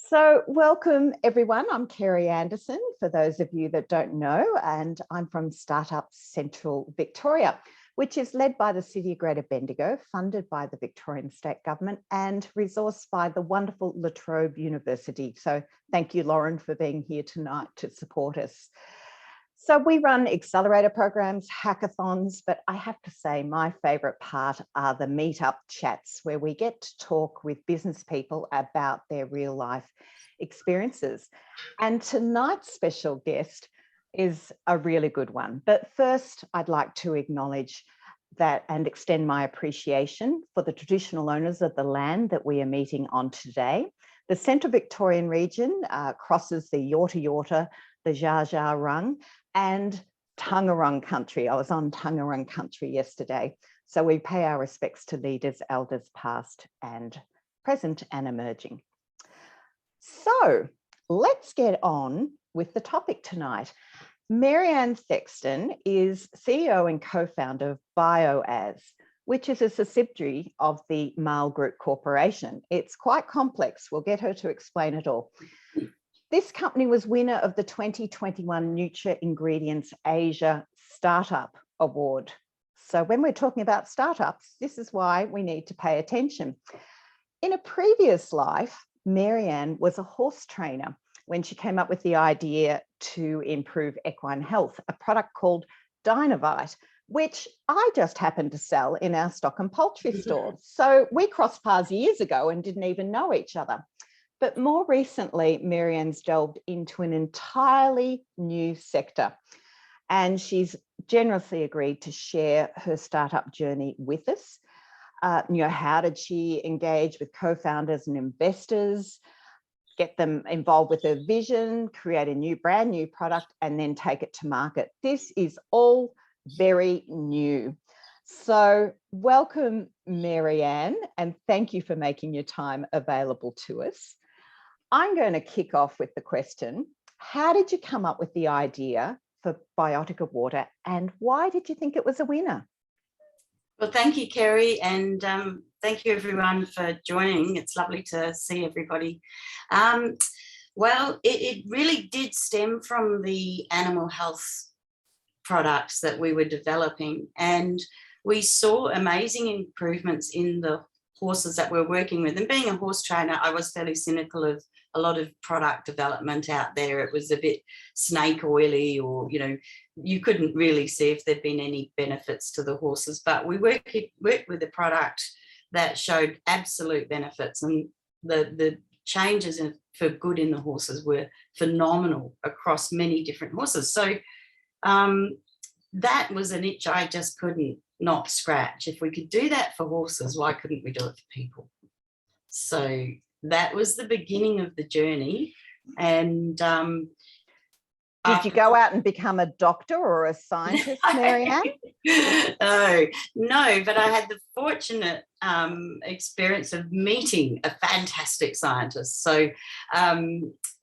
So welcome everyone, I'm Kerry Anderson, for those of you that don't know, and I'm from Startup Central Victoria, which is led by the City of Greater Bendigo, funded by the Victorian State Government and resourced by the wonderful La Trobe University. So thank you, Lauren, for being here tonight to support us. So we run accelerator programs, hackathons, but I have to say my favourite part are the Meetup chats where we get to talk with business people about their real life experiences. And tonight's special guest is a really good one. But first, I'd like to acknowledge that and extend my appreciation for the traditional owners of the land that we are meeting on today. The Central Victorian region crosses the Yorta Yorta, the Dja Dja Wurrung, and Taungurung country. I was on Taungurung country yesterday. So we pay our respects to leaders, elders past and present and emerging. So let's get on with the topic tonight. Maryann Thexton is CEO and co-founder of BioAs, which is a subsidiary of the Mile Group Corporation. It's quite complex. We'll get her to explain it all. This company was winner of the 2021 Nutra Ingredients Asia Startup Award. So when we're talking about startups, this is why we need to pay attention. In a previous life, Maryann was a horse trainer when she came up with the idea to improve equine health, a product called Dynovite, which I just happened to sell in our stock and poultry store. So we crossed paths years ago and didn't even know each other. But more recently, Maryann's delved into an entirely new sector, and she's generously agreed to share her startup journey with us. How did she engage with co-founders and investors, get them involved with her vision, create a brand new product, and then take it to market? This is all very new. So welcome, Maryann, and thank you for making your time available to us. I'm going to kick off with the question, how did you come up with the idea for Biotica Water and why did you think it was a winner? Well, thank you, Kerry, and thank you everyone for joining. It's lovely to see everybody. Well, it really did stem from the animal health products that we were developing, and we saw amazing improvements in the horses that we're working with. And being a horse trainer, I was fairly cynical of a lot of product development out there. It was a bit snake oily, or you couldn't really see if there'd been any benefits to the horses. But we worked with a product that showed absolute benefits, and the changes for good in the horses were phenomenal across many different horses. So that was an itch I just couldn't not scratch. If we could do that for horses, why couldn't we do it for people? So that was the beginning of the journey. And did you go out and become a doctor or a scientist, Maryann? No, but I had the fortunate experience of meeting a fantastic scientist. So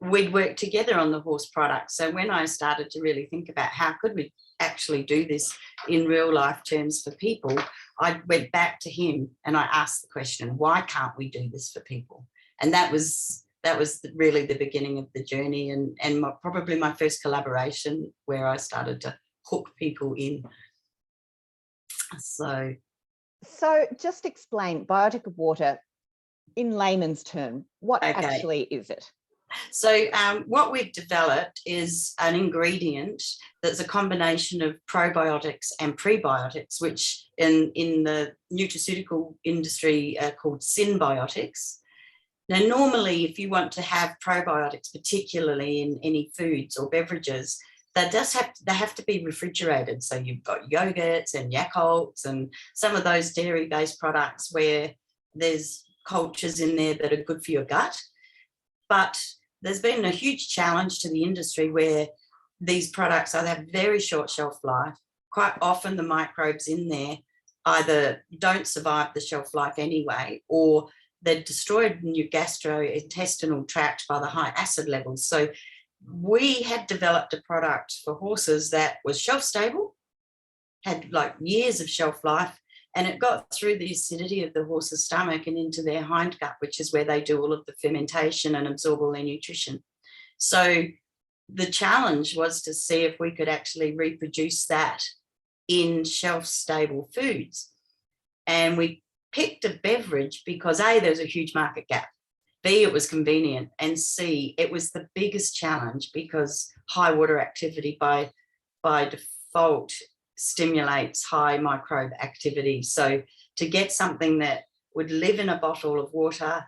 we'd worked together on the horse product. So when I started to really think about how could we actually do this in real life terms for people, I went back to him and I asked the question, why can't we do this for people? And that was really the beginning of the journey, and probably my first collaboration where I started to hook people in. So just explain Biotica Water in layman's term. What actually is it? So what we've developed is an ingredient that's a combination of probiotics and prebiotics, which in the nutraceutical industry are called synbiotics. Now, normally, if you want to have probiotics, particularly in any foods or beverages, they have to be refrigerated. So you've got yogurts and Yakults and some of those dairy-based products where there's cultures in there that are good for your gut. But there's been a huge challenge to the industry where these products either have very short shelf life. Quite often the microbes in there either don't survive the shelf life anyway, or they're destroyed in your gastrointestinal tract by the high acid levels. So we had developed a product for horses that was shelf stable, had like years of shelf life, and it got through the acidity of the horse's stomach and into their hindgut, which is where they do all of the fermentation and absorb all their nutrition. So the challenge was to see if we could actually reproduce that in shelf-stable foods. And we picked a beverage because A, there's a huge market gap. B, it was convenient. And C, it was the biggest challenge because high water activity by default stimulates high microbe activity. So to get something that would live in a bottle of water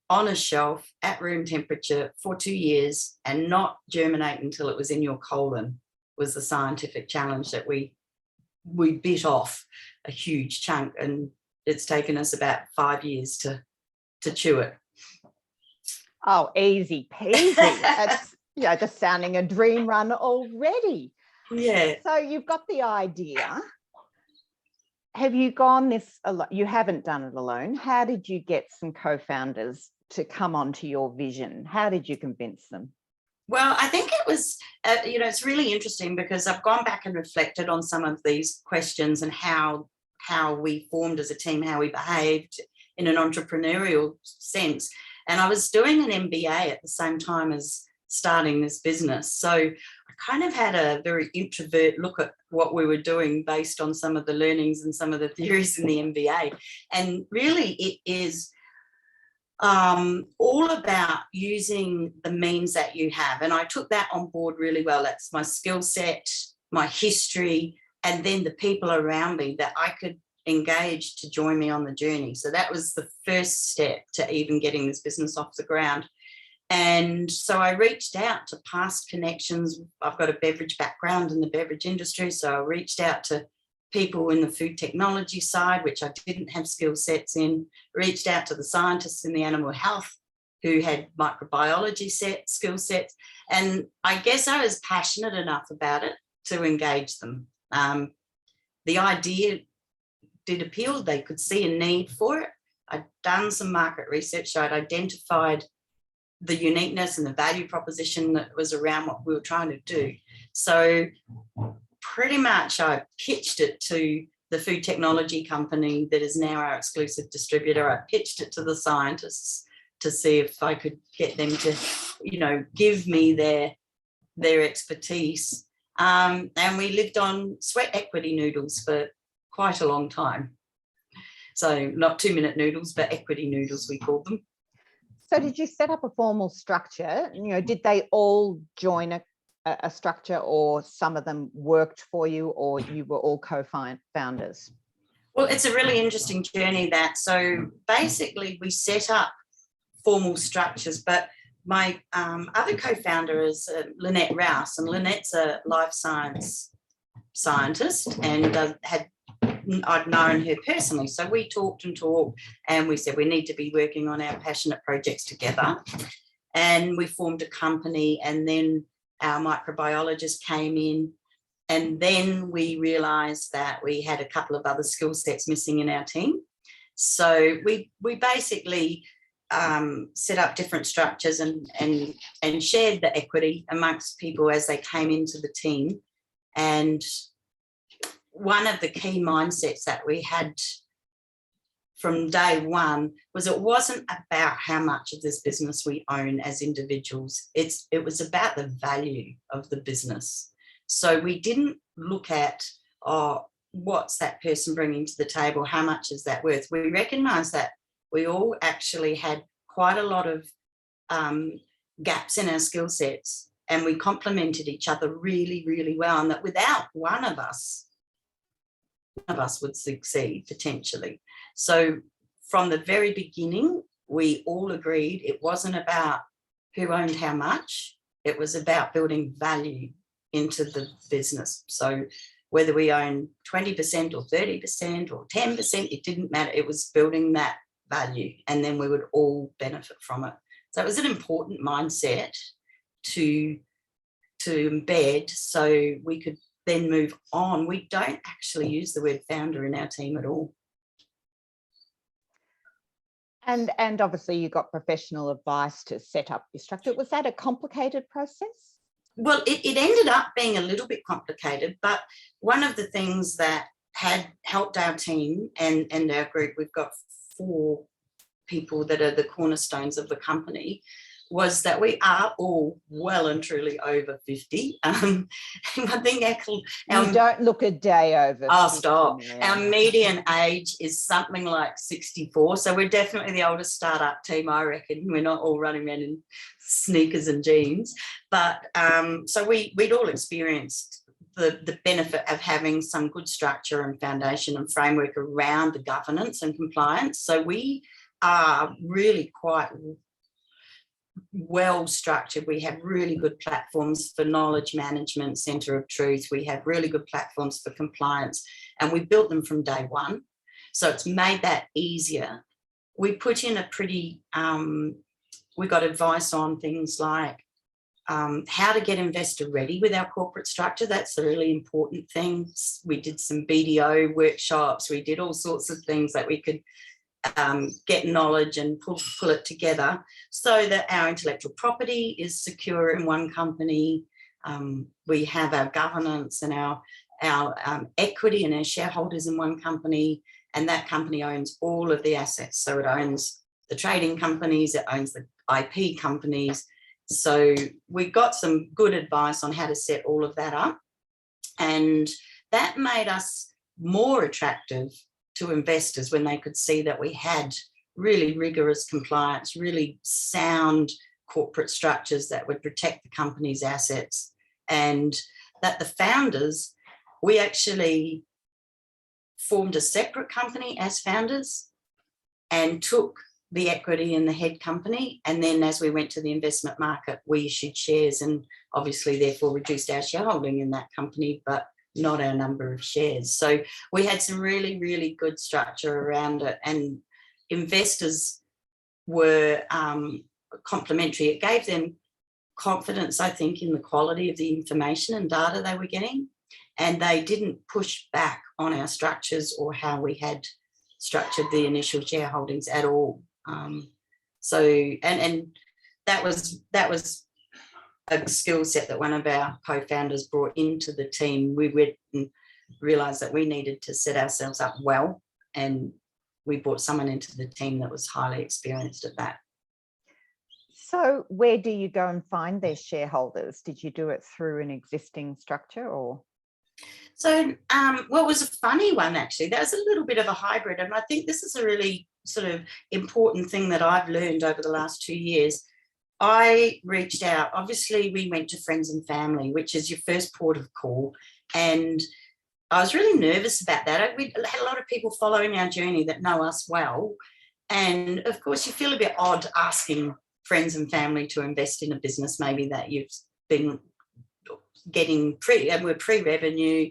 on a shelf at room temperature for 2 years and not germinate until it was in your colon was the scientific challenge that we bit off a huge chunk, and it's taken us about 5 years to chew it. Oh, easy peasy. That's, just sounding a dream run already. Yeah. So you've got the idea. Have you gone this alone? You haven't done it alone. How did you get some co-founders to come onto your vision? How did you convince them? Well, I think it was, it's really interesting because I've gone back and reflected on some of these questions and how we formed as a team, how we behaved in an entrepreneurial sense. And I was doing an MBA at the same time as starting this business. So I kind of had a very introvert look at what we were doing based on some of the learnings and some of the theories in the MBA. And really it is all about using the means that you have. And I took that on board really well. That's my skill set, my history, and then the people around me that I could engage to join me on the journey. So that was the first step to even getting this business off the ground. And so I reached out to past connections. I've got a beverage background in the beverage industry, so I reached out to people in the food technology side, which I didn't have skill sets in, reached out to the scientists in the animal health who had microbiology skill sets. And I guess I was passionate enough about it to engage them. The idea did appeal. They could see a need for it. I'd done some market research, so I'd identified the uniqueness and the value proposition that was around what we were trying to do. So pretty much I pitched it to the food technology company that is now our exclusive distributor. I pitched it to the scientists to see if I could get them to, give me their expertise. And we lived on sweat equity noodles for quite a long time. So not 2-minute noodles, but equity noodles, we called them. So did you set up a formal structure? Did they all join a structure, or some of them worked for you, or you were all co-founders? Well, it's a really interesting journey so basically we set up formal structures, but my other co-founder is Lynette Rouse, and Lynette's a life science scientist and I'd known her personally. So we talked and we said we need to be working on our passionate projects together. And we formed a company, and then our microbiologist came in, and then we realised that we had a couple of other skill sets missing in our team. So we basically set up different structures and shared the equity amongst people as they came into the team. And one of the key mindsets that we had from day one was it wasn't about how much of this business we own as individuals. It was about the value of the business. So we didn't look at, what's that person bringing to the table? How much is that worth? We recognised that we all actually had quite a lot of gaps in our skill sets, and we complemented each other really, really well, and that without one of us would succeed potentially. So from the very beginning, we all agreed it wasn't about who owned how much, it was about building value into the business. So whether we own 20% or 30% or 10%, it didn't matter. It was building that value, and then we would all benefit from it. So it was an important mindset to embed so we could then move on. We don't actually use the word founder in our team at all. And obviously you got professional advice to set up your structure. Was that a complicated process? Well, it ended up being a little bit complicated, but one of the things that had helped our team and our group, we've got 4 people that are the cornerstones of the company, was that we are all well and truly over 50. I think you don't look a day over. Oh, stop. Our median age is something like 64. So we're definitely the oldest startup team, I reckon. We're not all running around in sneakers and jeans. But so we'd all experienced the benefit of having some good structure and foundation and framework around the governance and compliance. So we are really quite well structured. We have really good platforms for knowledge management, centre of truth. We have really good platforms for compliance, and we built them from day one. So it's made that easier. We put in a pretty, we got advice on things like how to get investor ready with our corporate structure. That's a really important thing. We did some BDO workshops. We did all sorts of things that we could get knowledge and pull it together so that our intellectual property is secure in one company. We have our governance and our equity and our shareholders in one company, and that company owns all of the assets. So it owns the trading companies, it owns the IP companies. So we got some good advice on how to set all of that up, and that made us more attractive to investors when they could see that we had really rigorous compliance, really sound corporate structures that would protect the company's assets, and that the founders, we actually formed a separate company as founders and took the equity in the head company, and then as we went to the investment market, we issued shares and obviously therefore reduced our shareholding in that company, but not our number of shares. So we had some really, really good structure around it, and investors were complimentary. It gave them confidence, I think, in the quality of the information and data they were getting, and they didn't push back on our structures or how we had structured the initial shareholdings at all. So that was a skill set that one of our co-founders brought into the team. We realised that we needed to set ourselves up well, and we brought someone into the team that was highly experienced at that. So where do you go and find their shareholders? Did you do it through an existing structure or? So, well, it was a funny one, actually. That was a little bit of a hybrid, and I think this is a really sort of important thing that I've learned over the last 2 years. I reached out. Obviously, we went to friends and family, which is your first port of call, and I was really nervous about that. We had a lot of people following our journey that know us well, and of course, you feel a bit odd asking friends and family to invest in a business maybe that you've been getting we're pre-revenue,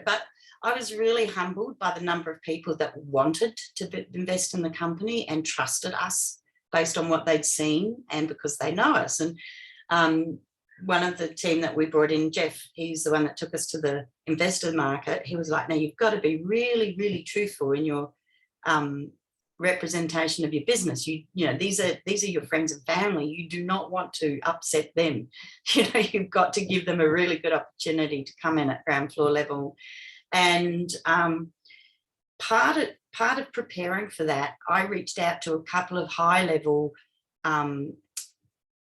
but I was really humbled by the number of people that wanted to invest in the company and trusted us based on what they'd seen and because they know us. And one of the team that we brought in, Jeff, he's the one that took us to the investor market. He was like, no, you've got to be really, really truthful in your representation of your business. You know, these are your friends and family. You do not want to upset them. You've got to give them a really good opportunity to come in at ground floor level. And part of preparing for that, I reached out to a couple of high-level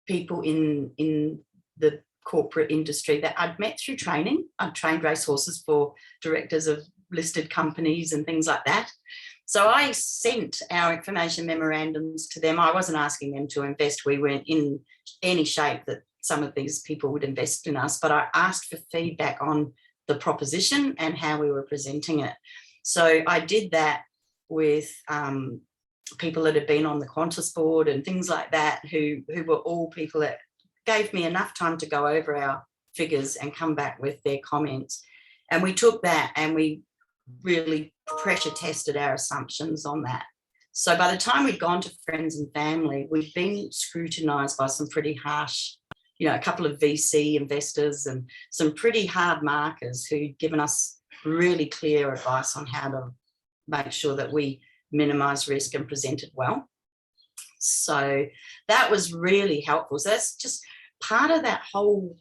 people in the corporate industry that I'd met through training. I'd trained racehorses for directors of listed companies and things like that. So I sent our information memorandums to them. I wasn't asking them to invest. We weren't in any shape that some of these people would invest in us, but I asked for feedback on the proposition and how we were presenting it. So I did that with people that had been on the Qantas board and things like that, who were all people that gave me enough time to go over our figures and come back with their comments. And we took that and we really pressure tested our assumptions on that. So by the time we'd gone to friends and family, we'd been scrutinised by some pretty harsh, a couple of VC investors and some pretty hard markers who'd given us really clear advice on how to make sure that we minimise risk and presented well. So that was really helpful. So that's just part of that whole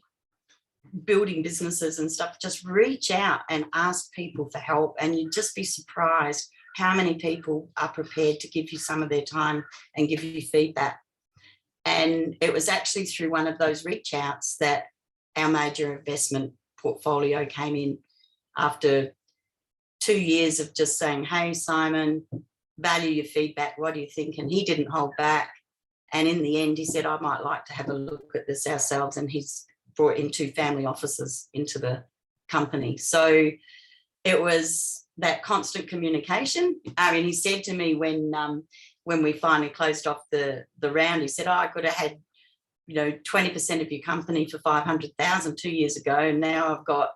building businesses and stuff, just reach out and ask people for help, and you'd just be surprised how many people are prepared to give you some of their time and give you feedback. And it was actually through one of those reach outs that our major investment portfolio came in, after 2 years of just saying, hey, Simon, value your feedback. What do you think? And he didn't hold back. And in the end, he said, I might like to have a look at this ourselves. And he's brought in 2 family offices into the company. So it was that constant communication. I mean, he said to me when we finally closed off the round, he said, I could have had, 20% of your company for 500,000 2 years ago. And now I've got,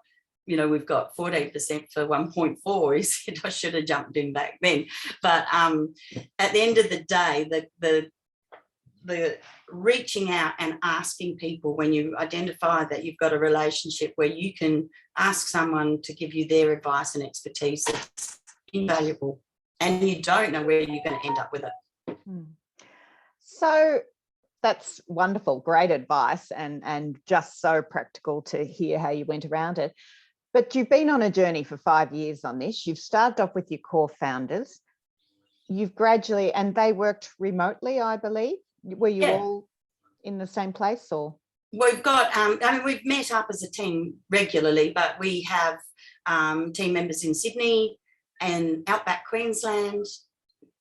we've got 14% for 1.4. He said, I should have jumped in back then. But at the end of the day, the reaching out and asking people, when you identify that you've got a relationship where you can ask someone to give you their advice and expertise, it's invaluable, and you don't know where you're going to end up with it. So that's wonderful, great advice, and just so practical to hear how you went around it. But you've been on a journey for 5 years on this. You've started off with your core founders. You've gradually, and they worked remotely, I believe. Were you all in the same place, or? We've got, we've met up as a team regularly, but we have team members in Sydney and outback Queensland,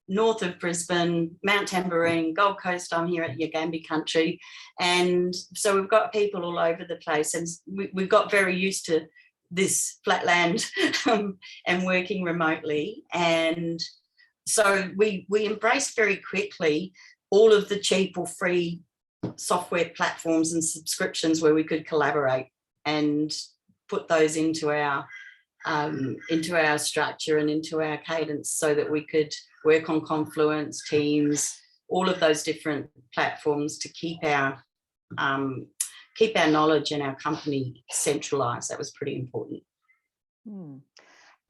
north of Brisbane, Mount Tamborine, Gold Coast. I'm here at Yagambie country. And so we've got people all over the place, and we've got very used to this flat land and working remotely. And so we embraced very quickly all of the cheap or free software platforms and subscriptions where we could collaborate, and put those into our structure and into our cadence, so that we could work on Confluence, Teams, all of those different platforms to keep our knowledge and our company centralized. That was pretty important.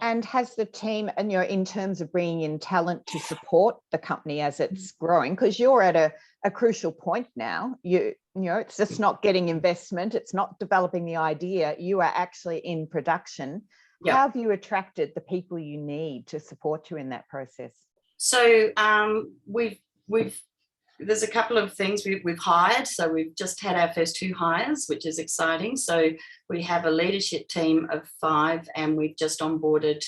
And has the team, and in terms of bringing in talent to support the company as it's growing, because you're at a crucial point now, it's just not getting investment, it's not developing the idea, you are actually in production. Yep. How have you attracted the people you need to support you in that process? So there's a couple of things we've hired. So we've just had our first 2 hires, which is exciting. So we have a leadership team of 5, and we've just onboarded,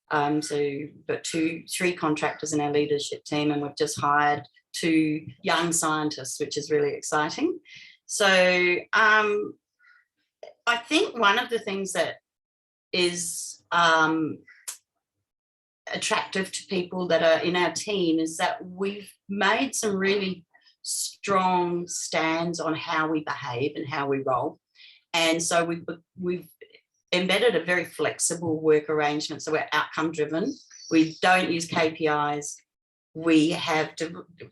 but 3 contractors in our leadership team, and we've just hired 2 young scientists, which is really exciting. So I think one of the things that is attractive to people that are in our team is that we've made some really strong stands on how we behave and how we roll. And so we've embedded a very flexible work arrangement. So we're outcome driven. We don't use KPIs. We have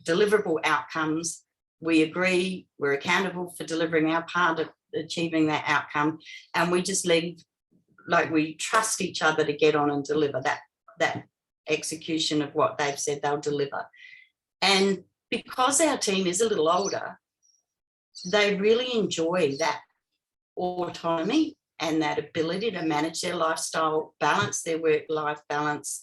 deliverable outcomes. We agree we're accountable for delivering our part of achieving that outcome. And we just leave, we trust each other to get on and deliver that execution of what they've said they'll deliver. And because our team is a little older, they really enjoy that autonomy and that ability to manage their lifestyle, balance their work-life balance.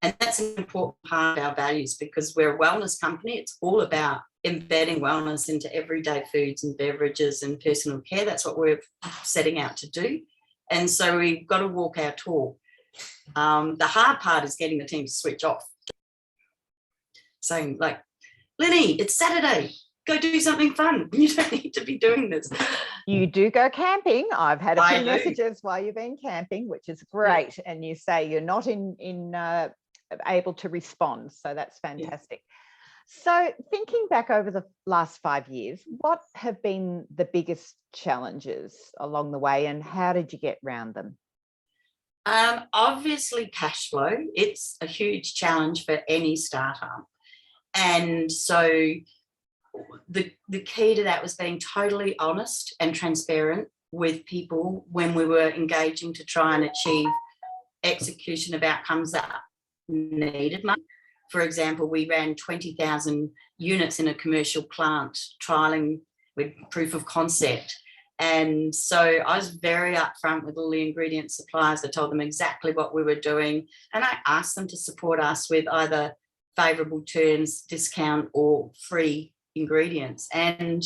And that's an important part of our values, because we're a wellness company. It's all about embedding wellness into everyday foods and beverages and personal care. That's what we're setting out to do. And so we've got to walk our talk. The hard part is getting the team to switch off. Saying Lenny, it's Saturday, go do something fun. You don't need to be doing this. You do go camping. I've had a few messages while you've been camping, which is great. Yeah. And you say you're not able to respond. So that's fantastic. Yeah. So thinking back over the last 5 years, what have been the biggest challenges along the way, and how did you get around them? Obviously, cash flow. It's a huge challenge for any startup. And so the key to that was being totally honest and transparent with people when we were engaging to try and achieve execution of outcomes that needed money. For example, we ran 20,000 units in a commercial plant, trialling with proof of concept. And so I was very upfront with all the ingredient suppliers. I told them exactly what we were doing, and I asked them to support us with either favourable terms, discount, or free ingredients. And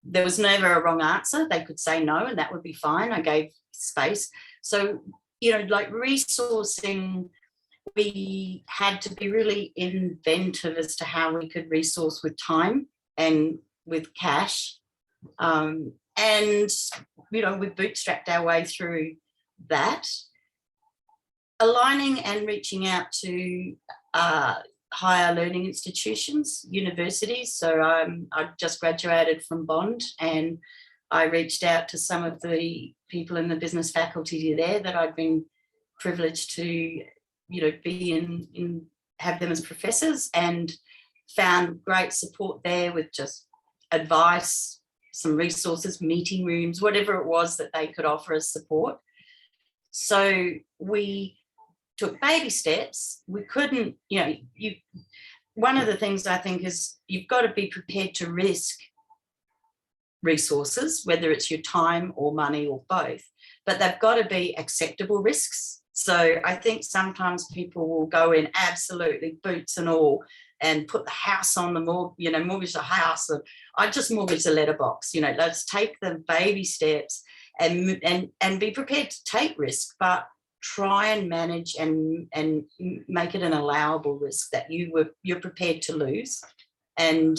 there was never a wrong answer. They could say no, and that would be fine. I gave space. So, like resourcing, we had to be really inventive as to how we could resource with time and with cash. And, we bootstrapped our way through that. Aligning and reaching out to higher learning institutions, universities. So I just graduated from Bond, and I reached out to some of the people in the business faculty there that I'd been privileged to, be in have them as professors, and found great support there with just advice, some resources, meeting rooms, whatever it was that they could offer as support. So we took baby steps. We couldn't, one of the things I think is you've got to be prepared to risk resources, whether it's your time or money or both, but they've got to be acceptable risks. So I think sometimes people will go in absolutely boots and all and put the house on the mortgage the house. I just mortgage the letterbox. Let's take the baby steps and be prepared to take risk, but try and manage and make it an allowable risk that you're prepared to lose. And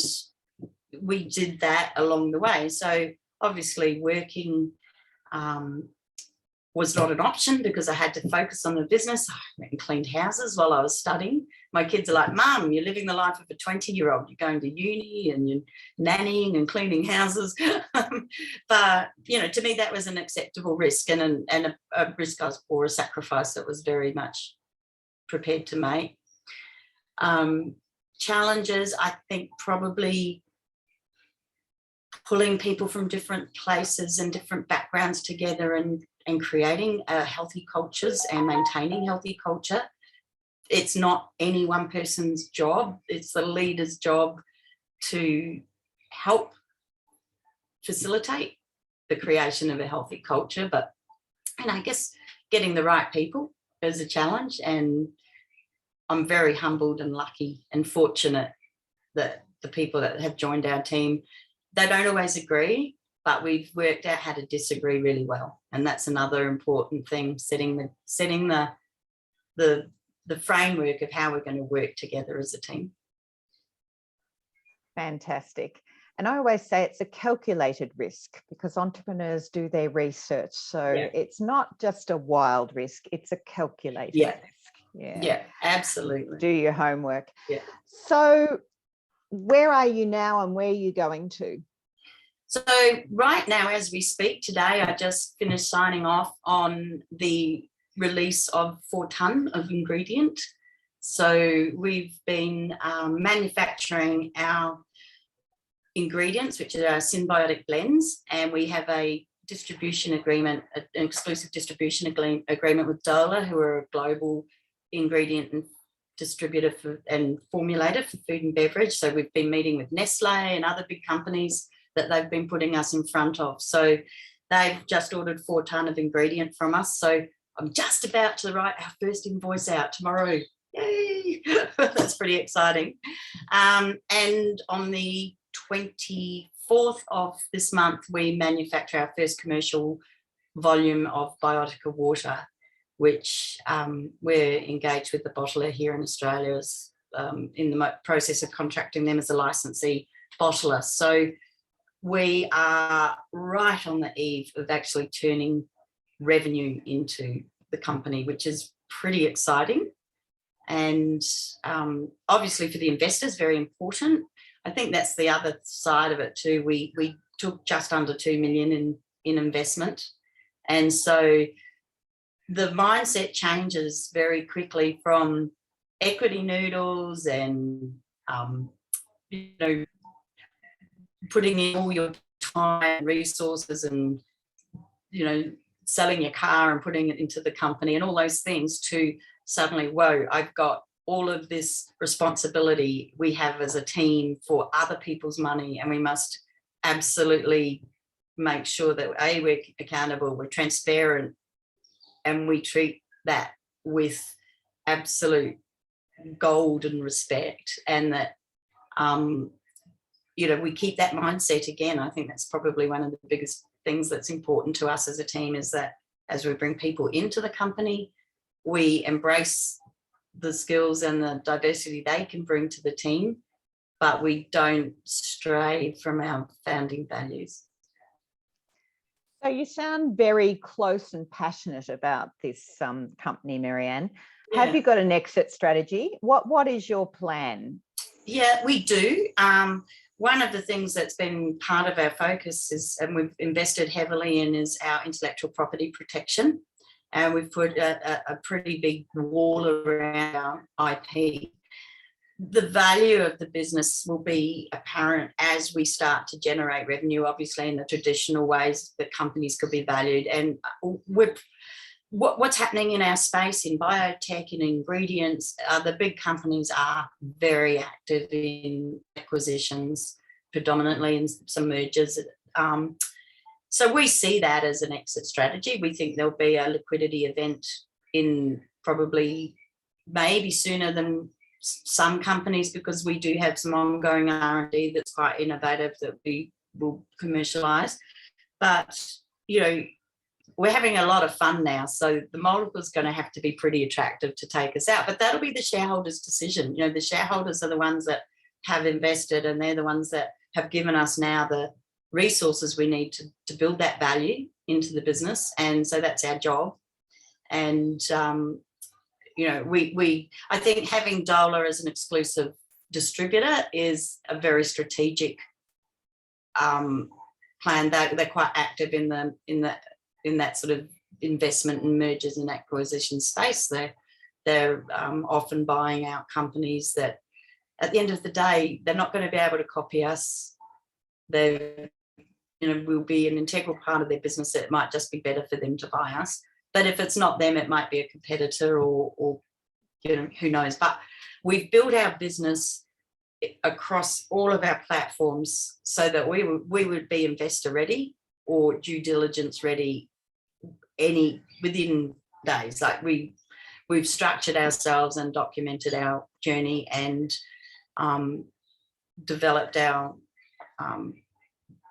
we did that along the way. So obviously working was not an option because I had to focus on the business. I went and cleaned houses while I was studying. My kids are like, Mum, you're living the life of a 20-year-old. You're going to uni and you're nannying and cleaning houses. But, to me, that was an acceptable risk and a risk or a sacrifice that was very much prepared to make. Challenges, I think probably pulling people from different places and different backgrounds together and creating healthy cultures and maintaining healthy culture. It's not any one person's job. It's the leader's job to help facilitate the creation of a healthy culture. And I guess getting the right people is a challenge. And I'm very humbled and lucky and fortunate that the people that have joined our team, they don't always agree, but we've worked out how to disagree really well. And that's another important thing, setting the framework of how we're going to work together as a team. Fantastic. And I always say it's a calculated risk because entrepreneurs do their research. So It's not just a wild risk, it's a calculated risk. Yeah, absolutely. Do your homework. Yeah. So where are you now and where are you going to? So right now, as we speak today, I just finished signing off on the release of 4 tonne of ingredient. So we've been manufacturing our ingredients, which are our symbiotic blends, and we have a distribution agreement, an exclusive distribution agreement with Dola, who are a global ingredient and distributor and formulator for food and beverage. So we've been meeting with Nestle and other big companies that they've been putting us in front of. So they've just ordered 4 tonne of ingredient from us. So I'm just about to write our first invoice out tomorrow. Yay! That's pretty exciting. And on the 24th of this month, we manufacture our first commercial volume of Biotica water, which we're engaged with the bottler here in Australia as, in the process of contracting them as a licensee bottler. So we are right on the eve of actually turning revenue into the company, which is pretty exciting. And obviously for the investors, very important. I think that's the other side of it too. We took just under 2 million in investment. And so the mindset changes very quickly from equity noodles and, putting in all your time, resources and, selling your car and putting it into the company and all those things to suddenly, whoa, I've got all of this responsibility we have as a team for other people's money, and we must absolutely make sure that we're accountable, we're transparent, and we treat that with absolute golden respect, and that we keep that mindset. Again, I think that's probably one of the biggest things that's important to us as a team, is that as we bring people into the company, we embrace the skills and the diversity they can bring to the team, but we don't stray from our founding values. So you sound very close and passionate about this company, Maryann. Yeah. Have you got an exit strategy? What is your plan? Yeah, we do. One of the things that's been part of our focus is, and we've invested heavily in, is our intellectual property protection. And we've put a pretty big wall around our IP. The value of the business will be apparent as we start to generate revenue, obviously, in the traditional ways that companies could be valued. And what's happening in our space in biotech and ingredients, the big companies are very active in acquisitions, predominantly in some mergers. So we see that as an exit strategy. We think there'll be a liquidity event in probably maybe sooner than some companies, because we do have some ongoing R&D that's quite innovative that we will commercialise. But, we're having a lot of fun now, so the multiple is going to have to be pretty attractive to take us out. But that'll be the shareholders' decision. The shareholders are the ones that have invested, and they're the ones that have given us now the resources we need to build that value into the business. And so that's our job. And I think having Dola as an exclusive distributor is a very strategic plan. They're quite active in that sort of investment and mergers and acquisition space. They're often buying out companies that, at the end of the day, they're not going to be able to copy us. They will be an integral part of their business. It might just be better for them to buy us. But if it's not them, it might be a competitor or who knows. But we've built our business across all of our platforms so that we would be investor ready or due diligence ready within days. Like we've structured ourselves and documented our journey and developed our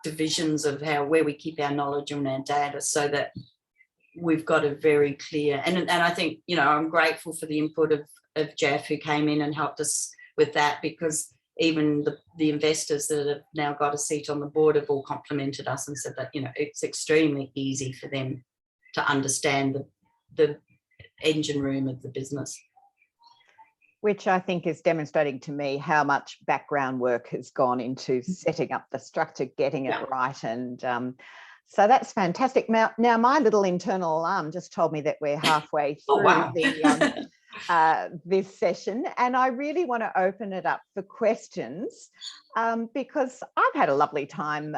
divisions of where we keep our knowledge and our data, so that we've got a very clear, and I think, I'm grateful for the input of Jeff, who came in and helped us with that, because even the investors that have now got a seat on the board have all complimented us and said that, it's extremely easy for them to understand the engine room of the business. Which I think is demonstrating to me how much background work has gone into setting up the structure, getting it right. And so that's fantastic. Now, my little internal alarm just told me that we're halfway through this session, and I really want to open it up for questions because I've had a lovely time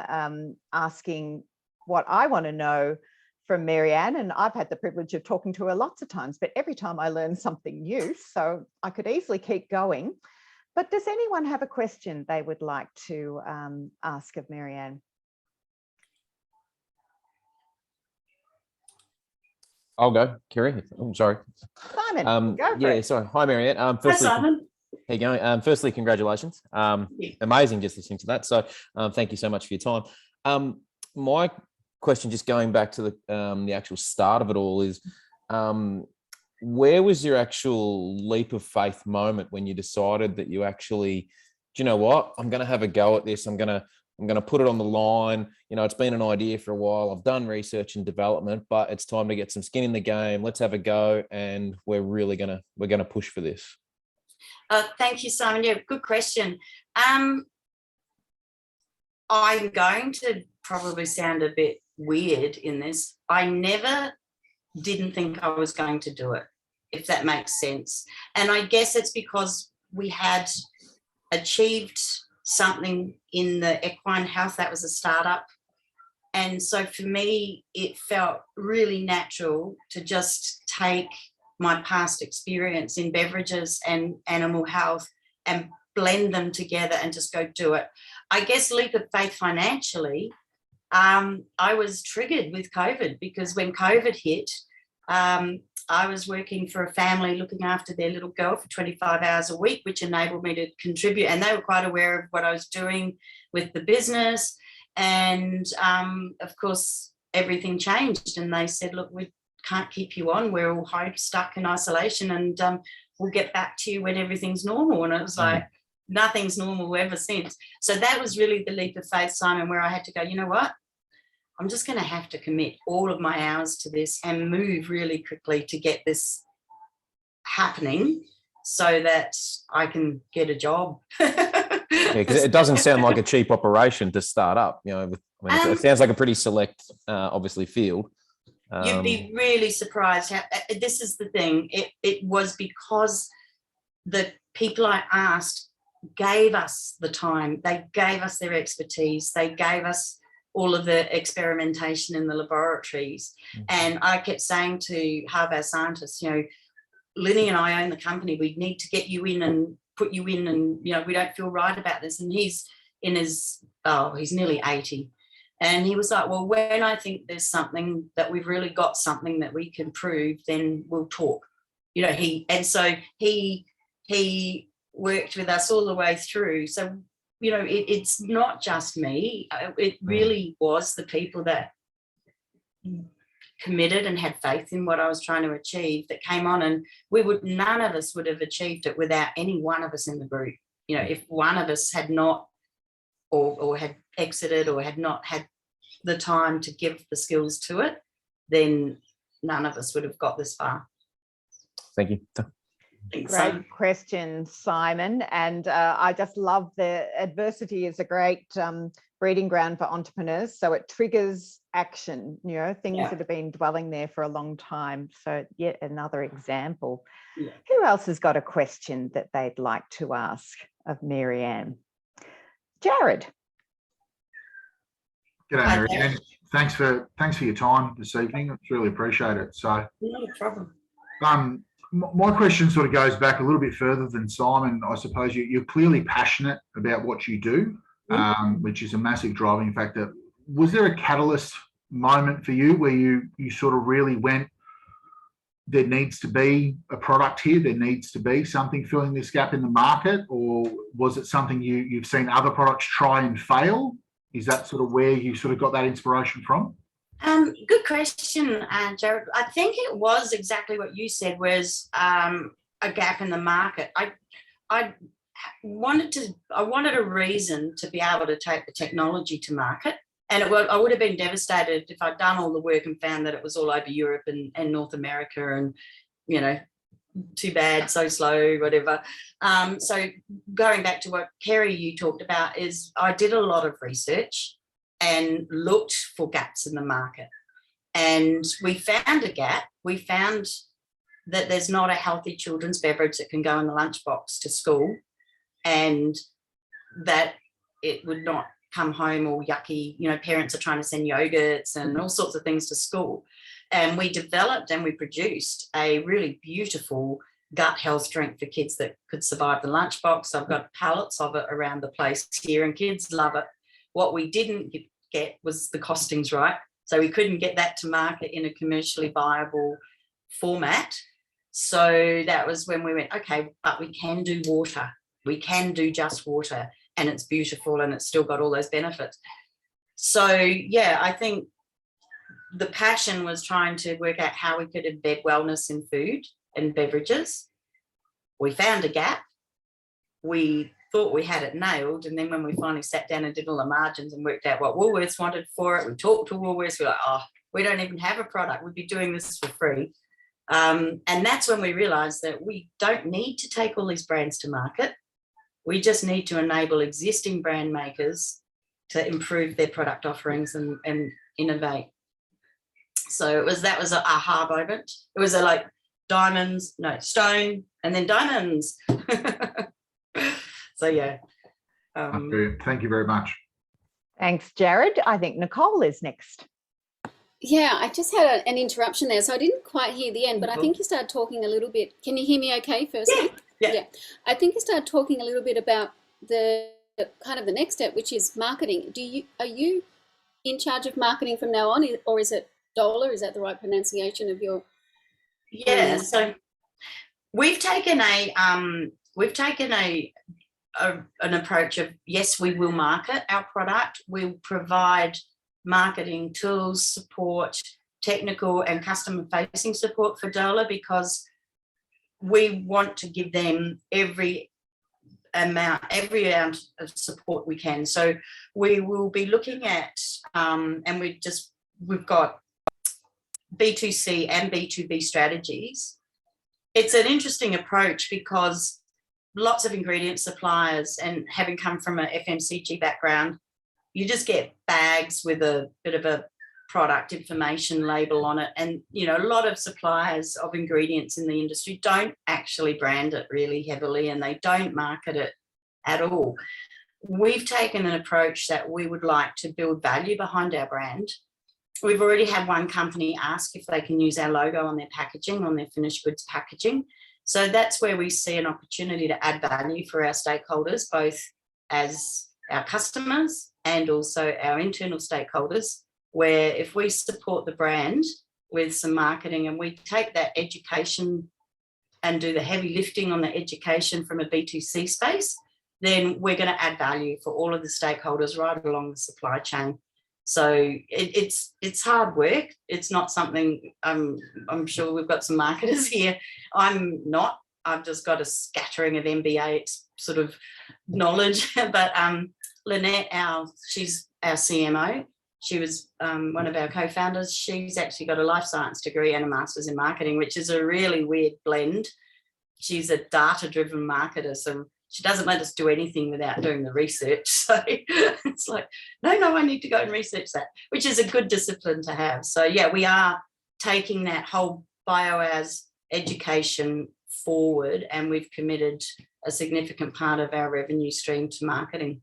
asking what I want to know from Maryann, and I've had the privilege of talking to her lots of times, but every time I learn something new, so I could easily keep going. But does anyone have a question they would like to ask of Maryann? I'll go, Kerry. I'm sorry. Simon, go for it. Sorry. Hi, Maryann. Hi, Simon. How you going? Firstly, congratulations. Amazing just listening to that. So thank you so much for your time. My question, just going back to the actual start of it all, is where was your actual leap of faith moment when you decided that you actually, do you know what, I'm going to have a go at this. I'm going to put it on the line. It's been an idea for a while. I've done research and development, but it's time to get some skin in the game. Let's have a go, and we're going to push for this. Thank you, Simon. Yeah, good question. I'm going to probably sound a bit weird in this. I never didn't think I was going to do it, if that makes sense. And I guess it's because we had achieved something in the equine health. That was a startup. And so for me, it felt really natural to just take my past experience in beverages and animal health and blend them together and just go do it. I guess leap of faith financially, I was triggered with COVID, because when COVID hit, I was working for a family looking after their little girl for 25 hours a week, which enabled me to contribute. And they were quite aware of what I was doing with the business. And of course, everything changed. And they said, look, we can't keep you on. We're all home, stuck in isolation, and we'll get back to you when everything's normal. And it was like, nothing's normal ever since. So that was really the leap of faith, Simon, where I had to go, you know what? I'm just going to have to commit all of my hours to this and move really quickly to get this happening so that I can get a job. Because it doesn't sound like a cheap operation to start up. You know, it sounds like a pretty select, obviously, field. You'd be really surprised how, this is the thing. It was because the people I asked gave us the time. They gave us their expertise. They gave us all of the experimentation in the laboratories. And I kept saying to Harvard scientists, you know, Linny and I own the company. We need to get you in and put you in, and, you know, we don't feel right about this. And he's in his, he's nearly 80. And he was like, well, when I think there's something that we've really got something that we can prove, then we'll talk. You know, he worked with us all the way through. So, you know, it's not just me. It really was the people that committed and had faith in what I was trying to achieve that came on, and none of us would have achieved it without any one of us in the group. You know, if one of us had not or had exited or had not had the time to give the skills to it, then none of us would have got this far. Thank you. Great question, Simon. And I just love the adversity is a great breeding ground for entrepreneurs. So it triggers action, you know, things that have been dwelling there for a long time. So yet another example. Yeah. Who else has got a question that they'd like to ask of Maryann? Jared. G'day, Maryann. Thanks for your time this evening. It's really appreciate it. So, not a problem. My question sort of goes back a little bit further than Simon. I suppose you're clearly passionate about what you do, which is a massive driving factor. Was there a catalyst moment for you where you sort of really went, there needs to be a product here, there needs to be something filling this gap in the market? Or was it something you've seen other products try and fail? Is that sort of where you sort of got that inspiration from? Good question, Jared. I think it was exactly what you said, was a gap in the market. I wanted a reason to be able to take the technology to market, and I would have been devastated if I'd done all the work and found that it was all over Europe and North America, and, you know, too bad, so slow, whatever. So going back to what Kerry you talked about, is I did a lot of research and looked for gaps in the market. And we found a gap. We found that there's not a healthy children's beverage that can go in the lunchbox to school, and that it would not come home all yucky. You know, parents are trying to send yogurts and all sorts of things to school. And we developed and we produced a really beautiful gut health drink for kids that could survive the lunchbox. I've got pallets of it around the place here, and kids love it. What we didn't get was the costings right. So we couldn't get that to market in a commercially viable format. So that was when we went, okay, but we can do water. We can do just water, and it's beautiful and it's still got all those benefits. So, yeah, I think the passion was trying to work out how we could embed wellness in food and beverages. We found a gap. We thought we had it nailed, and then when we finally sat down and did all the margins and worked out what Woolworths wanted for it, we talked to Woolworths. We're like, oh, we don't even have a product. We'd be doing this for free. And that's when we realised that we don't need to take all these brands to market. We just need to enable existing brand makers to improve their product offerings and innovate. So that was an aha moment. It was like stone, and then diamonds. So, yeah. Thank you very much. Thanks, Jared. I think Nicole is next. Yeah, I just had an interruption there, so I didn't quite hear the end, but I think you started talking a little bit. Can you hear me okay firstly? Yeah. I think you started talking a little bit about the kind of the next step, which is marketing. Are you in charge of marketing from now on, or is it Dola? Is that the right pronunciation of your? Yeah. So we've taken an approach of, yes, we will market our product. We'll provide marketing tools, support, technical and customer facing support for Dola, because we want to give them every amount of support we can. So we will be looking at and we've got B2C and B2B strategies. It's an interesting approach because lots of ingredient suppliers, and having come from an FMCG background, you just get bags with a bit of a product information label on it. And, you know, a lot of suppliers of ingredients in the industry don't actually brand it really heavily, and they don't market it at all. We've taken an approach that we would like to build value behind our brand. We've already had one company ask if they can use our logo on their packaging, on their finished goods packaging. So that's where we see an opportunity to add value for our stakeholders, both as our customers and also our internal stakeholders, where if we support the brand with some marketing and we take that education and do the heavy lifting on the education from a B2C space, then we're going to add value for all of the stakeholders right along the supply chain. So it's hard work. It's not something, I'm sure we've got some marketers here. I'm not. I've just got a scattering of MBA sort of knowledge. But Lynette, she's our CMO. She was one of our co-founders. She's actually got a life science degree and a master's in marketing, which is a really weird blend. She's a data-driven marketer, so she doesn't let us do anything without doing the research. So it's like, no, I need to go and research that, which is a good discipline to have. So yeah, we are taking that whole bioas education forward, and we've committed a significant part of our revenue stream to marketing.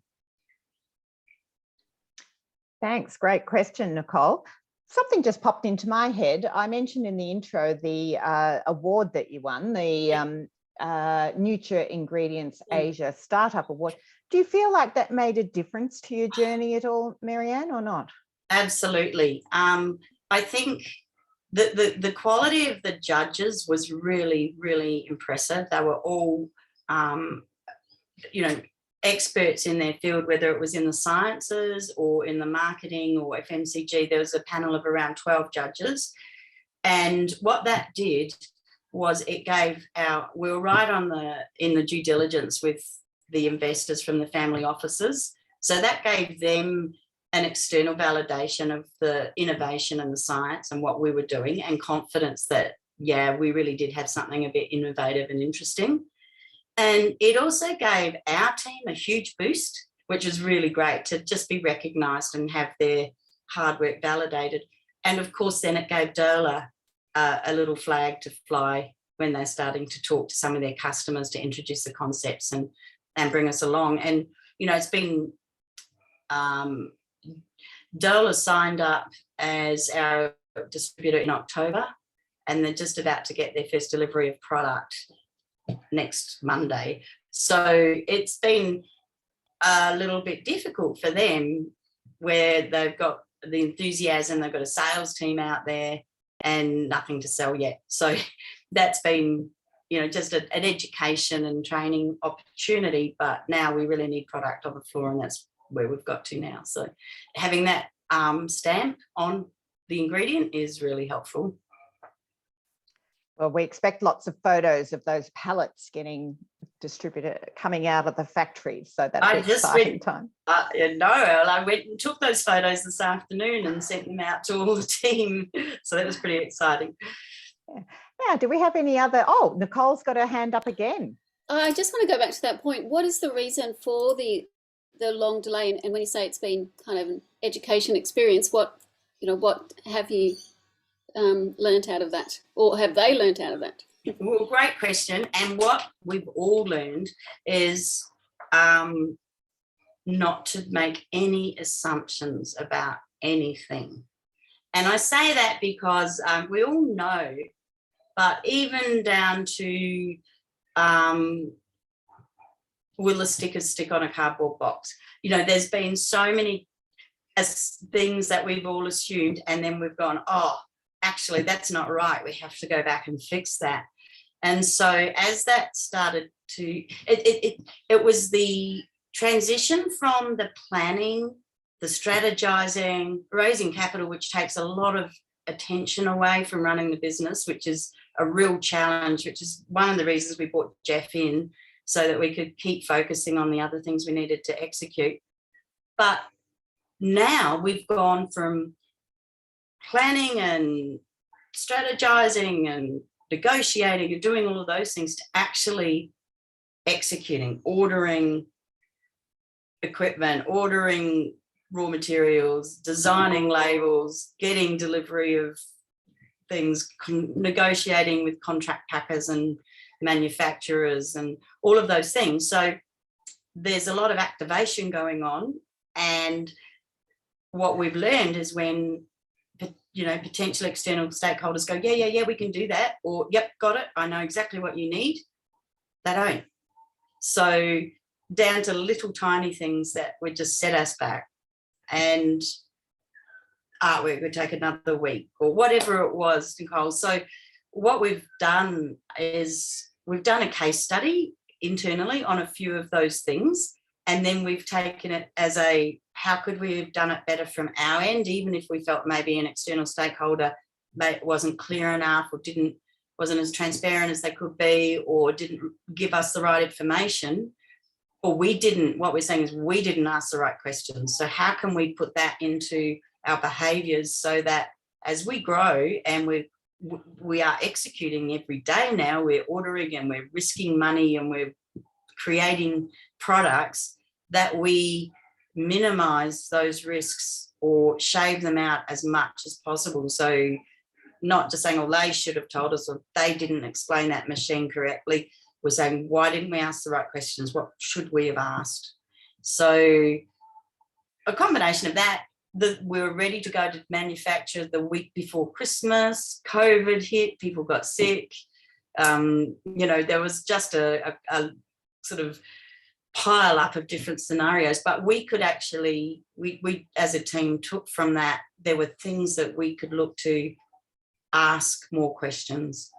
Thanks. Great question, Nicole. Something just popped into my head. I mentioned in the intro the award that you won, the Nurture Ingredients Asia Startup Award. Do you feel like that made a difference to your journey at all, Maryann, or not? Absolutely. I think the quality of the judges was really, really impressive. They were all, experts in their field, whether it was in the sciences or in the marketing or FMCG. There was a panel of around 12 judges. And what that did was it gave we were right in the due diligence with the investors from the family offices. So that gave them an external validation of the innovation and the science and what we were doing, and confidence that, yeah, we really did have something a bit innovative and interesting. And it also gave our team a huge boost, which was really great to just be recognised and have their hard work validated. And of course, then it gave Dola a little flag to fly when they're starting to talk to some of their customers to introduce the concepts and bring us along. And, it's been, Dola signed up as our distributor in October, and they're just about to get their first delivery of product next Monday. So it's been a little bit difficult for them, where they've got the enthusiasm, they've got a sales team out there and nothing to sell yet. So that's been, just an education and training opportunity, but now we really need product on the floor, and that's where we've got to now. So having that stamp on the ingredient is really helpful. Well, we expect lots of photos of those pallets getting distributed, coming out of the factory. So that's an exciting time. I went and took those photos this afternoon and sent them out to all the team. So that was pretty exciting. Yeah. Now, do we have any other? Oh, Nicole's got her hand up again. I just want to go back to that point. What is the reason for the long delay? And when you say it's been kind of an education experience, what have you learned out of that, or have they learned out of that? Well, great question. And what we've all learned is not to make any assumptions about anything. And I say that because we all know, but even down to will a sticker stick on a cardboard box? There's been so many as things that we've all assumed, and then we've gone, oh, actually, that's not right. We have to go back and fix that. And so as that started to, it was the transition from the planning, the strategizing, raising capital, which takes a lot of attention away from running the business, which is a real challenge, which is one of the reasons we brought Jeff in, so that we could keep focusing on the other things we needed to execute. But now we've gone from planning and strategizing and negotiating and doing all of those things to actually executing, ordering equipment, ordering raw materials, designing labels, getting delivery of things, negotiating with contract packers and manufacturers and all of those things. So there's a lot of activation going on, and what we've learned is when, you know, potential external stakeholders go, yeah, we can do that, or yep, got it, I know exactly what you need, they don't. So down to little tiny things that would just set us back, and artwork would take another week or whatever it was, Nicole. So what we've done is we've done a case study internally on a few of those things, and then we've taken it as a, how could we have done it better from our end, even if we felt maybe an external stakeholder wasn't clear enough or wasn't as transparent as they could be, or didn't give us the right information, or what we're saying is we didn't ask the right questions. So how can we put that into our behaviours so that as we grow and we are executing every day now, we're ordering and we're risking money and we're creating products, that we minimise those risks or shave them out as much as possible. So not just saying, oh, they should have told us, or they didn't explain that machine correctly. We're saying, why didn't we ask the right questions? What should we have asked? So a combination of that, we were ready to go to manufacture the week before Christmas. COVID hit, people got sick. There was just a sort of pile up of different scenarios, but we could actually, we as a team took from that, there were things that we could look to ask more questions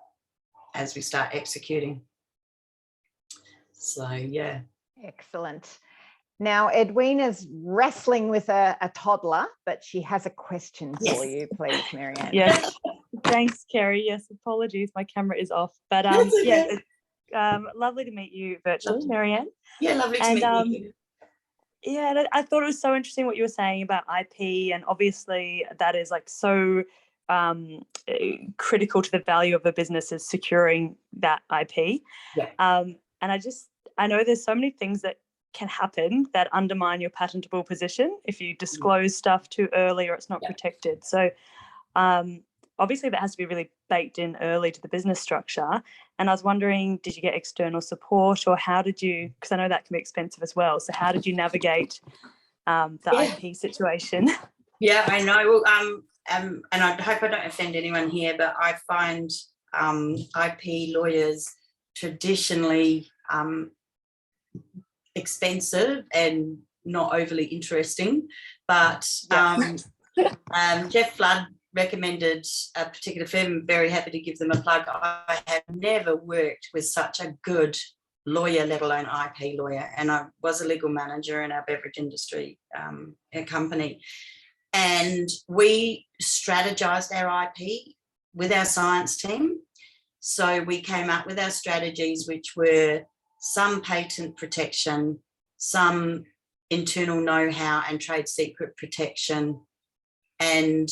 as we start executing. So, yeah. Excellent. Now, Edwina's wrestling with a toddler, but she has a question for you, please, Maryann. Yes, thanks, Kerry. Yes, apologies, my camera is off. But yeah, lovely to meet you virtually, Maryann. Yeah, lovely to meet you. Yeah, I thought it was so interesting what you were saying about IP, and obviously that is like so critical to the value of a business, is securing that IP. Yeah. And I know there's so many things that can happen that undermine your patentable position if you disclose stuff too early or it's not protected. So obviously that has to be really baked in early to the business structure. And I was wondering, did you get external support, or how did you, because I know that can be expensive as well, so how did you navigate the IP situation? Yeah, I know. Well, and I hope I don't offend anyone here, but I find IP lawyers traditionally expensive and not overly interesting. But Jeff Flood recommended a particular firm. Very happy to give them a plug. I have never worked with such a good lawyer, let alone IP lawyer, and I was a legal manager in our beverage industry company. And we strategized our IP with our science team. So we came up with our strategies, which were some patent protection, some internal know-how and trade secret protection, and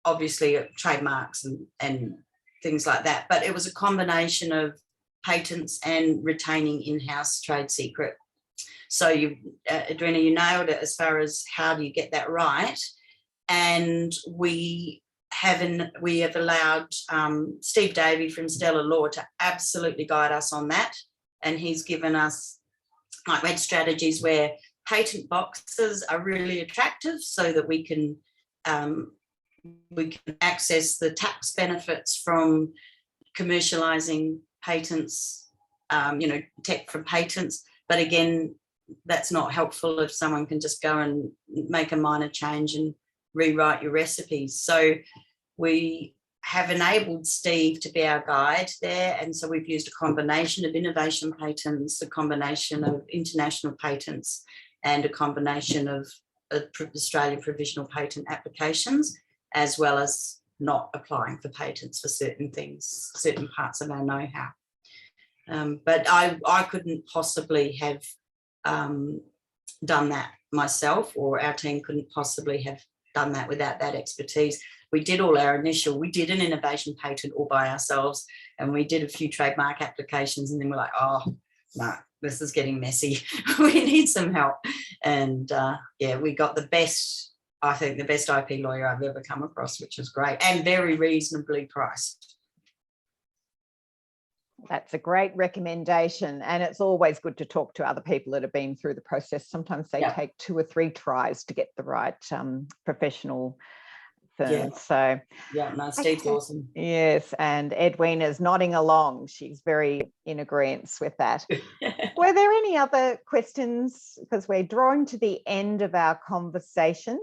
obviously trademarks and things like that. But it was a combination of patents and retaining in-house trade secret. So Edwina, you nailed it as far as how do you get that right. And we have allowed Steve Davey from Stellar Law to absolutely guide us on that. And he's given us, like, we had strategies where patent boxes are really attractive so that we can access the tax benefits from commercializing patents, tech from patents. But again, that's not helpful if someone can just go and make a minor change and rewrite your recipes. So we have enabled Steve to be our guide there. And so we've used a combination of innovation patents, a combination of international patents, and a combination of Australia provisional patent applications, as well as not applying for patents for certain things, certain parts of our know-how. But I couldn't possibly have done that myself, or our team couldn't possibly have done that without that expertise. We did an innovation patent all by ourselves, and we did a few trademark applications, and then we're like, oh, no, this is getting messy. We need some help. And we got the best IP lawyer I've ever come across, which was great, and very reasonably priced. That's a great recommendation. And it's always good to talk to other people that have been through the process. Sometimes they take 2 or 3 tries to get the right professional firm. So Steve's awesome. Yes, and Edwina's nodding along. She's very in agreement with that. Were there any other questions? Because we're drawing to the end of our conversation.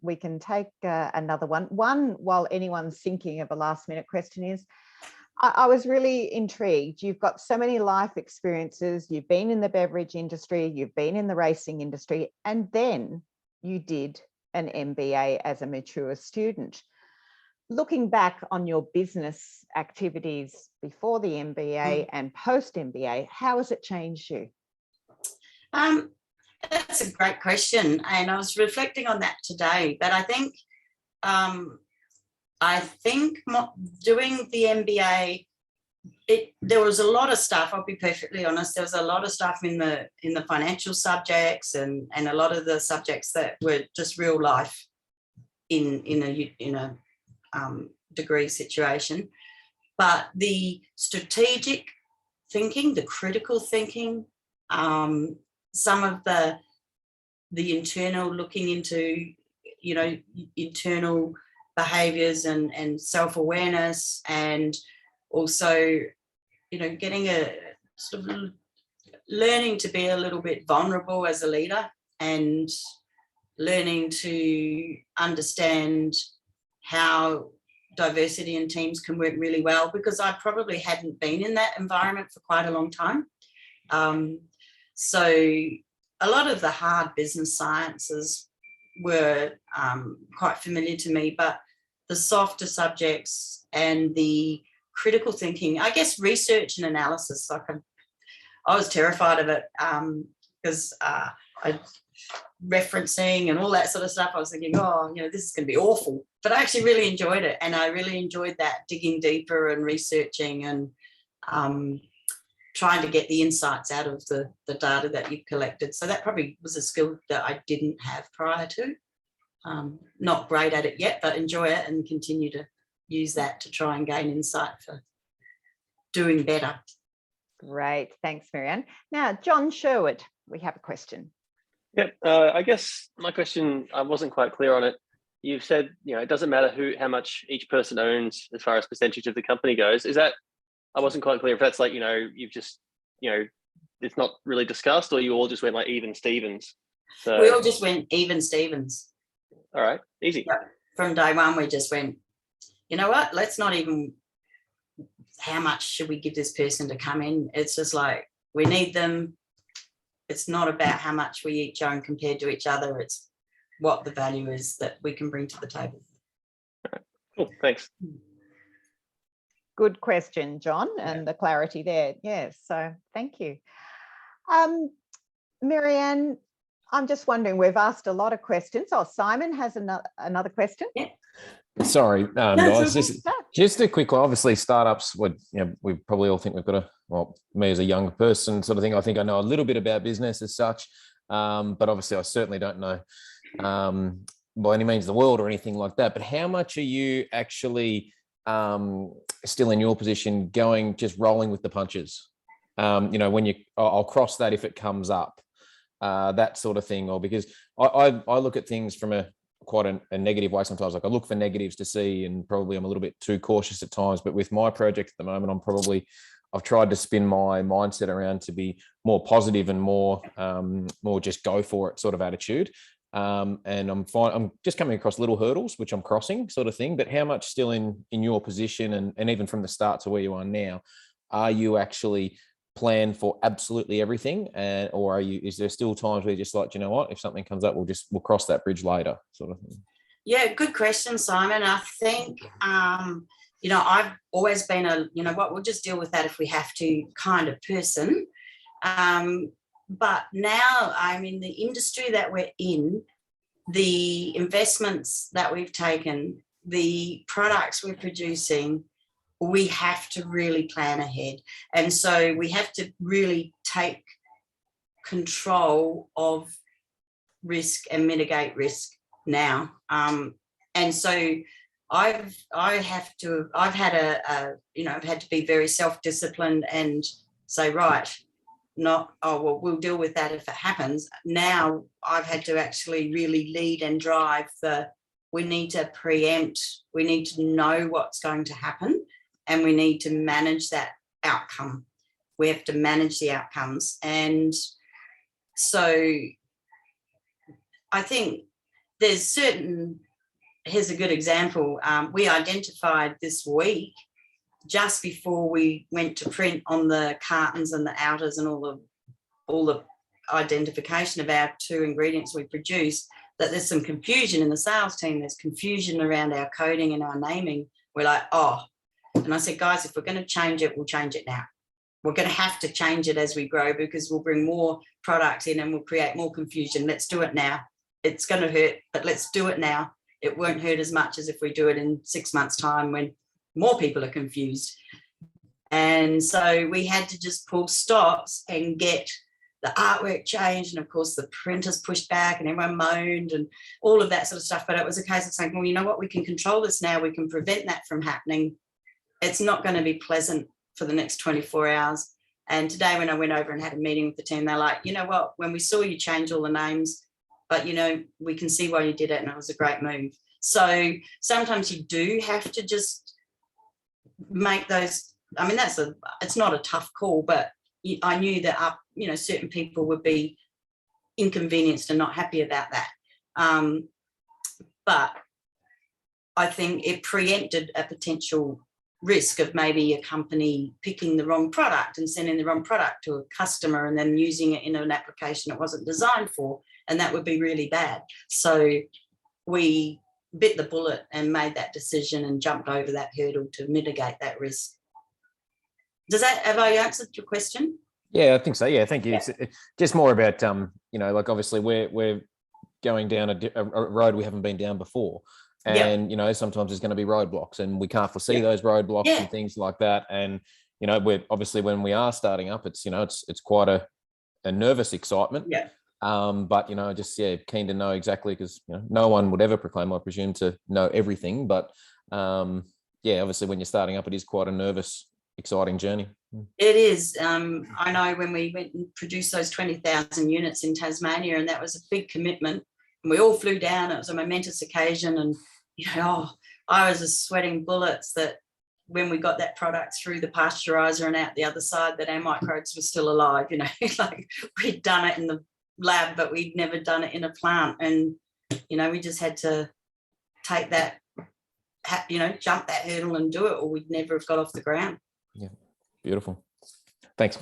We can take another one. One, while anyone's thinking of a last minute question, is I was really intrigued. You've got so many life experiences. You've been in the beverage industry, you've been in the racing industry, and then you did an MBA as a mature student. Looking back on your business activities before the MBA and post MBA, how has it changed you? That's a great question, and I was reflecting on that today. But I think doing the MBA, there was a lot of stuff. I'll be perfectly honest. There was a lot of stuff in the financial subjects and a lot of the subjects that were just real life in a degree situation. But the strategic thinking, the critical thinking, some of the internal looking into, internal behaviours and self-awareness, and also, getting a sort of learning to be a little bit vulnerable as a leader, and learning to understand how diversity in teams can work really well, because I probably hadn't been in that environment for quite a long time. So a lot of the hard business sciences were quite familiar to me, but the softer subjects and the critical thinking, I guess research and analysis, I was terrified of it because referencing and all that sort of stuff, I was thinking, this is going to be awful. But I actually really enjoyed it, and I really enjoyed that digging deeper and researching and trying to get the insights out of the data that you've collected. So that probably was a skill that I didn't have prior to. Not great at it yet, but enjoy it and continue to use that to try and gain insight for doing better. Great. Thanks, Maryann. Now, John Sherwood, we have a question. Yep. I guess my question, I wasn't quite clear on it. You've said, it doesn't matter how much each person owns as far as percentage of the company goes. Is that, I wasn't quite clear if that's like, you've just, it's not really discussed, or you all just went like even Stevens? So we all just went even Stevens. All right. Easy. Yeah. From day one, we just went, you know what, let's not even, how much should we give this person to come in? It's just like, we need them. It's not about how much we each own compared to each other. It's what the value is that we can bring to the table. All right. Cool. Thanks. Good question, John, and the clarity there. Yes, so thank you. Maryann, I'm just wondering, we've asked a lot of questions. Oh, Simon has another question. Yeah. Sorry, guys, just a quick one. Obviously, startups would, we probably all think we've got me as a young person sort of thing, I think I know a little bit about business as such, but obviously I certainly don't know by any means the world or anything like that. But how much are you actually still in your position just rolling with the punches? When I'll cross that if it comes up, that sort of thing, or because I look at things from quite a negative way sometimes. Like I look for negatives to see, and probably I'm a little bit too cautious at times. But with my project at the moment, I've tried to spin my mindset around to be more positive and more just go for it sort of attitude. and I'm just coming across little hurdles, which I'm crossing sort of thing, but how much still in your position and even from the start to where you are now, are you actually plan for absolutely everything, or is there still times where you're just like, you know what, if something comes up, we'll cross that bridge later, sort of thing? Yeah, good question, Simon. I think I've always been we'll just deal with that if we have to kind of person. But now I'm in the industry that we're in, the investments that we've taken, the products we're producing, we have to really plan ahead. And so we have to really take control of risk and mitigate risk now. And so I've had to be very self-disciplined and say, right, not, oh, well, we'll deal with that if it happens. Now I've had to actually really lead and drive we need to preempt, we need to know what's going to happen, and we need to manage that outcome. We have to manage the outcomes. And so I think here's a good example. We identified this week, just before we went to print on the cartons and the outers and all the identification of our 2 ingredients we produce, that there's some confusion in the sales team. There's confusion around our coding and our naming. We're like, oh, and I said, guys, if we're going to change it, we'll change it now. We're going to have to change it as we grow, because we'll bring more product in and we'll create more confusion. Let's do it now. It's going to hurt, but let's do it now. It won't hurt as much as if we do it in 6 months' time when more people are confused. And so we had to just pull stops and get the artwork changed. And of course, the printers pushed back and everyone moaned and all of that sort of stuff. But it was a case of saying, well, you know what? We can control this now. We can prevent that from happening. It's not going to be pleasant for the next 24 hours. And today when I went over and had a meeting with the team, they're like, you know what? When we saw you change all the names, but, we can see why you did it, and it was a great move. So sometimes you do have to just make those. I mean, it's not a tough call, but I knew that certain people would be inconvenienced and not happy about that. But I think it preempted a potential risk of maybe a company picking the wrong product and sending the wrong product to a customer and then using it in an application it wasn't designed for, and that would be really bad. So we bit the bullet and made that decision and jumped over that hurdle to mitigate that risk. Have I answered your question? Yeah, I think so. Yeah, thank you. Yeah. It's just more about, like obviously we're going down a road we haven't been down before. And, sometimes there's going to be roadblocks and we can't foresee those roadblocks and things like that. And, we're obviously, when we are starting up, it's, it's quite a nervous excitement. Yeah. But, keen to know exactly, because, no one would ever proclaim, I presume, to know everything. But, obviously when you're starting up, it is quite a nervous, exciting journey. It is. I know when we went and produced those 20,000 units in Tasmania, and that was a big commitment, and we all flew down. It was a momentous occasion, and I was just sweating bullets that when we got that product through the pasteurizer and out the other side, that our microbes were still alive. Like we'd done it in the lab, but we'd never done it in a plant, and we just had to take that, jump that hurdle and do it, or we'd never have got off the ground. Yeah, beautiful. Thanks.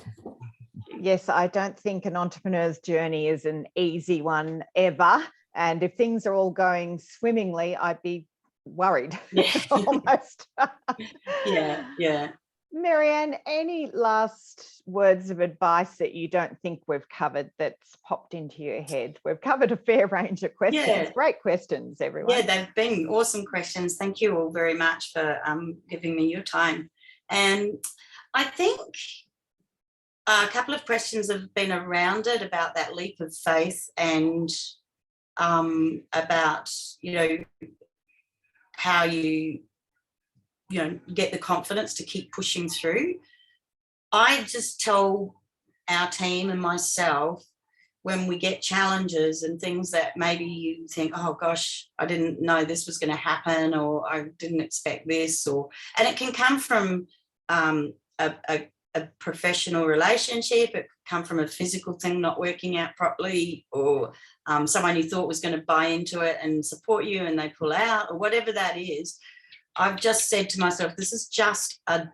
Yes, I don't think an entrepreneur's journey is an easy one ever. And if things are all going swimmingly, I'd be worried. Almost. Yeah. Maryann, any last words of advice that you don't think we've covered that's popped into your head? We've covered a fair range of questions. Yeah. Great questions, everyone. Yeah, they've been awesome questions. Thank you all very much for giving me your time. And I think a couple of questions have been around it about that leap of faith and about, how you get the confidence to keep pushing through. I just tell our team and myself, when we get challenges and things that maybe you think, oh gosh, I didn't know this was going to happen, or I didn't expect this, and it can come from a a professional relationship. It could come from a physical thing not working out properly, or someone you thought was going to buy into it and support you and they pull out, or whatever that is. I've just said to myself, this is just a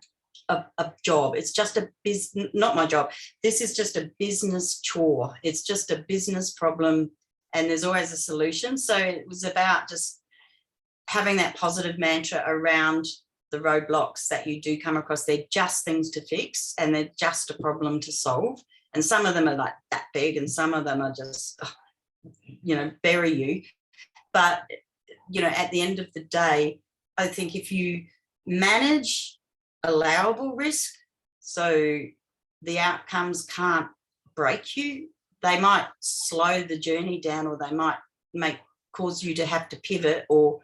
job. It's just a business, not my job. This is just a business chore. It's just a business problem, and there's always a solution. So it was about just having that positive mantra around the roadblocks that you do come across. They're just things to fix, and they're just a problem to solve. And some of them are like that big, and some of them are just, bury you. But, at the end of the day, I think if you manage allowable risk, so the outcomes can't break you, they might slow the journey down, or they might cause you to have to pivot or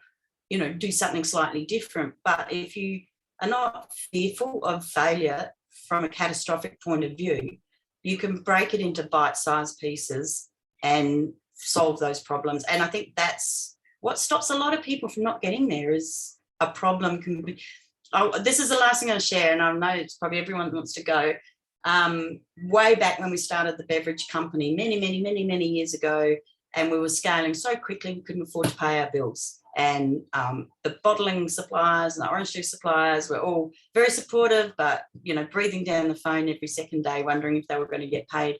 do something slightly different. But if you are not fearful of failure from a catastrophic point of view, you can break it into bite-sized pieces and solve those problems. And I think that's what stops a lot of people from not getting there. Is a problem can be, this is the last thing I'll share, and I know it's probably everyone wants to go. Way back when we started the beverage company many years ago, and we were scaling so quickly we couldn't afford to pay our bills. And the bottling suppliers and the orange juice suppliers were all very supportive, but, breathing down the phone every second day, wondering if they were going to get paid.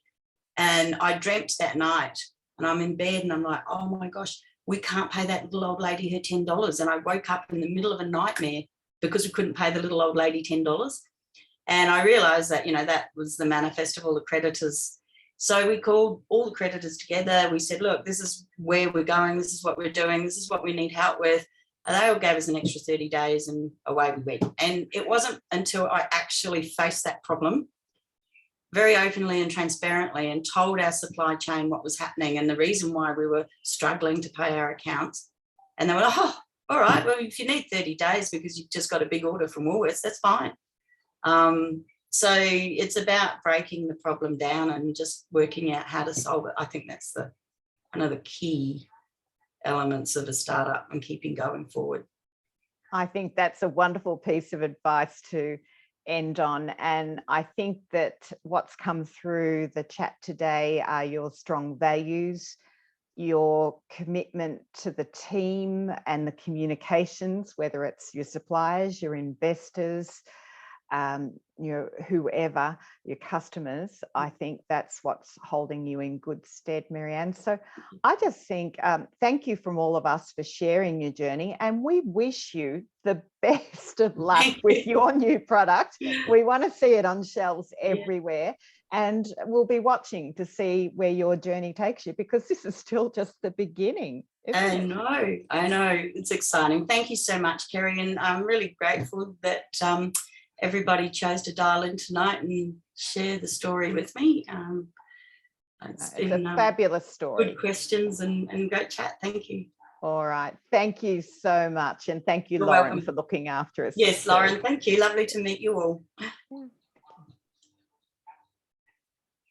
And I dreamt that night, and I'm in bed and I'm like, oh my gosh, we can't pay that little old lady her $10. And I woke up in the middle of a nightmare because we couldn't pay the little old lady $10. And I realised that, that was the manifest of all the creditors. So we called all the creditors together. We said, look, this is where we're going. This is what we're doing. This is what we need help with. And they all gave us an extra 30 days, and away we went. And it wasn't until I actually faced that problem very openly and transparently and told our supply chain what was happening and the reason why we were struggling to pay our accounts. And they were like, oh, all right, well, if you need 30 days because you've just got a big order from Woolworths, that's fine. So it's about breaking the problem down and just working out how to solve it. I think that's one of the key elements of a startup and keeping going forward. I think that's a wonderful piece of advice to end on. And I think that what's come through the chat today are your strong values, your commitment to the team and the communications, whether it's your suppliers, your investors, whoever, your customers. I think that's what's holding you in good stead, Maryann. So I just think thank you from all of us for sharing your journey, and we wish you the best of luck with your new product. We want to see it on shelves everywhere, and we'll be watching to see where your journey takes you, because this is still just the beginning. I know. It's exciting. Thank you so much, Kerry, and I'm really grateful that everybody chose to dial in tonight and share the story with me. It's been a fabulous story. Good questions and great chat. Thank you. All right. Thank you so much. And thank you, You're Lauren, welcome. for looking after us. Yes, Lauren, thank you. Lovely to meet you all.